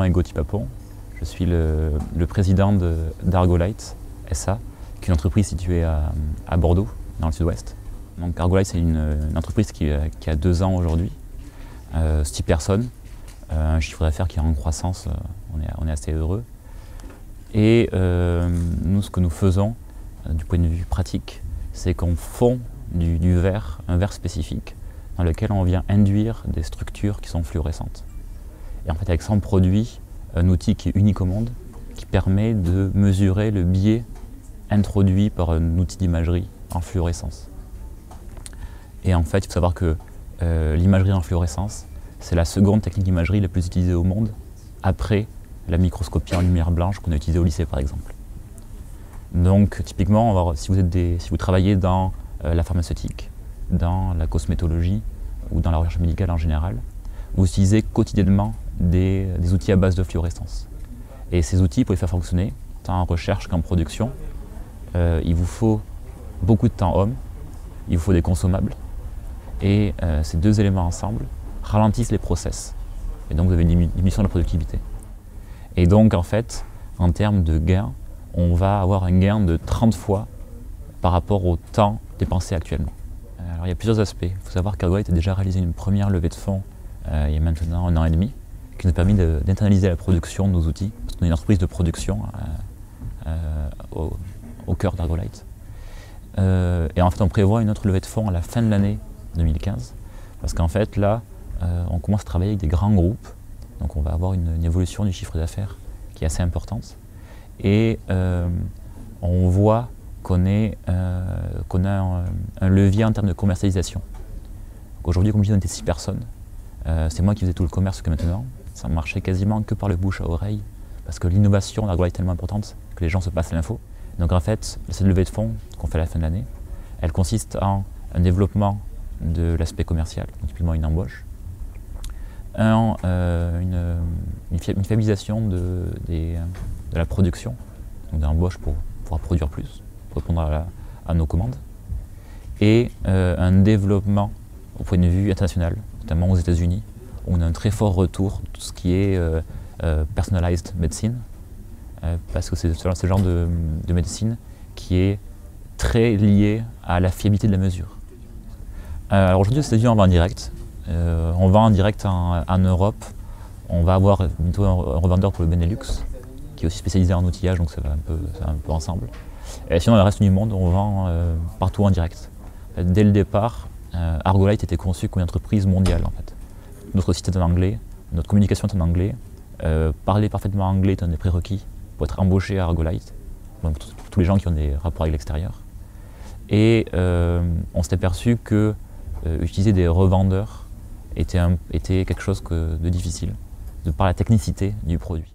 nom est Gauthier Papon. Je suis le président d'Argolite SA, qui est une entreprise située à Bordeaux, dans le sud-ouest. Donc Argolite, c'est une entreprise qui a 2 ans aujourd'hui, 6 personnes, un chiffre d'affaires qui est en croissance, on est assez heureux. Et nous, ce que nous faisons, du point de vue pratique, c'est qu'on fond du verre, un verre spécifique, dans lequel on vient induire des structures qui sont fluorescentes. Et en fait, avec ça, on produit un outil qui est unique au monde, qui permet de mesurer le biais introduit par un outil d'imagerie en fluorescence. Et en fait, il faut savoir que l'imagerie en fluorescence, c'est la seconde technique d'imagerie la plus utilisée au monde, après la microscopie en lumière blanche qu'on a utilisée au lycée, par exemple. Donc, typiquement, si vous travaillez dans la pharmaceutique, dans la cosmétologie ou dans la recherche médicale en général, vous utilisez quotidiennement des outils à base de fluorescence. Et ces outils, pour les faire fonctionner, tant en recherche qu'en production, il vous faut beaucoup de temps homme, il vous faut des consommables, et ces 2 éléments ensemble ralentissent les process. Et donc vous avez une diminution de la productivité. Et donc en fait, en termes de gain, on va avoir un gain de 30 fois par rapport au temps dépensé actuellement. Alors il y a plusieurs aspects. Il faut savoir qu'Argolite a déjà réalisé une première levée de fonds il y a maintenant 1 an et demi, qui nous a permis d'internaliser la production de nos outils, parce qu'on est une entreprise de production au cœur d'Argolite. Et en fait, on prévoit une autre levée de fonds à la fin de l'année 2015, parce qu'en fait, là, on commence à travailler avec des grands groupes, donc on va avoir une évolution du chiffre d'affaires qui est assez importante, et on voit qu'on a un levier en termes de commercialisation. Aujourd'hui, comme je disais, on était 6 personnes. C'est moi qui faisais tout le commerce jusqu'à maintenant. Ça marchait quasiment que par le bouche à oreille, parce que l'innovation d'Argolite est tellement importante que les gens se passent l'info. Donc en fait, cette levée de fonds qu'on fait à la fin de l'année, elle consiste en un développement de l'aspect commercial, donc typiquement une embauche, une fiabilisation de la production, donc de l'embauche pour pouvoir produire plus, pour répondre à nos commandes, et un développement au point de vue international, notamment aux États-Unis, où on a un très fort retour de tout ce qui est personalized medicine, parce que c'est ce genre de médecine qui est très lié à la fiabilité de la mesure. Alors aujourd'hui, aux États-Unis, on va en direct. On va en direct en Europe. On va avoir bientôt un revendeur pour le Benelux, qui est aussi spécialisé en outillage, donc ça va un peu ensemble. Et sinon, le reste du monde, on vend partout en direct. Dès le départ, Argolite était conçu comme une entreprise mondiale, en fait. Notre site est en anglais, notre communication est en anglais. Parler parfaitement anglais est un des prérequis pour être embauché à Argolite, donc pour tous les gens qui ont des rapports avec l'extérieur. Et on s'est aperçu que utiliser des revendeurs était quelque chose de difficile, de par la technicité du produit.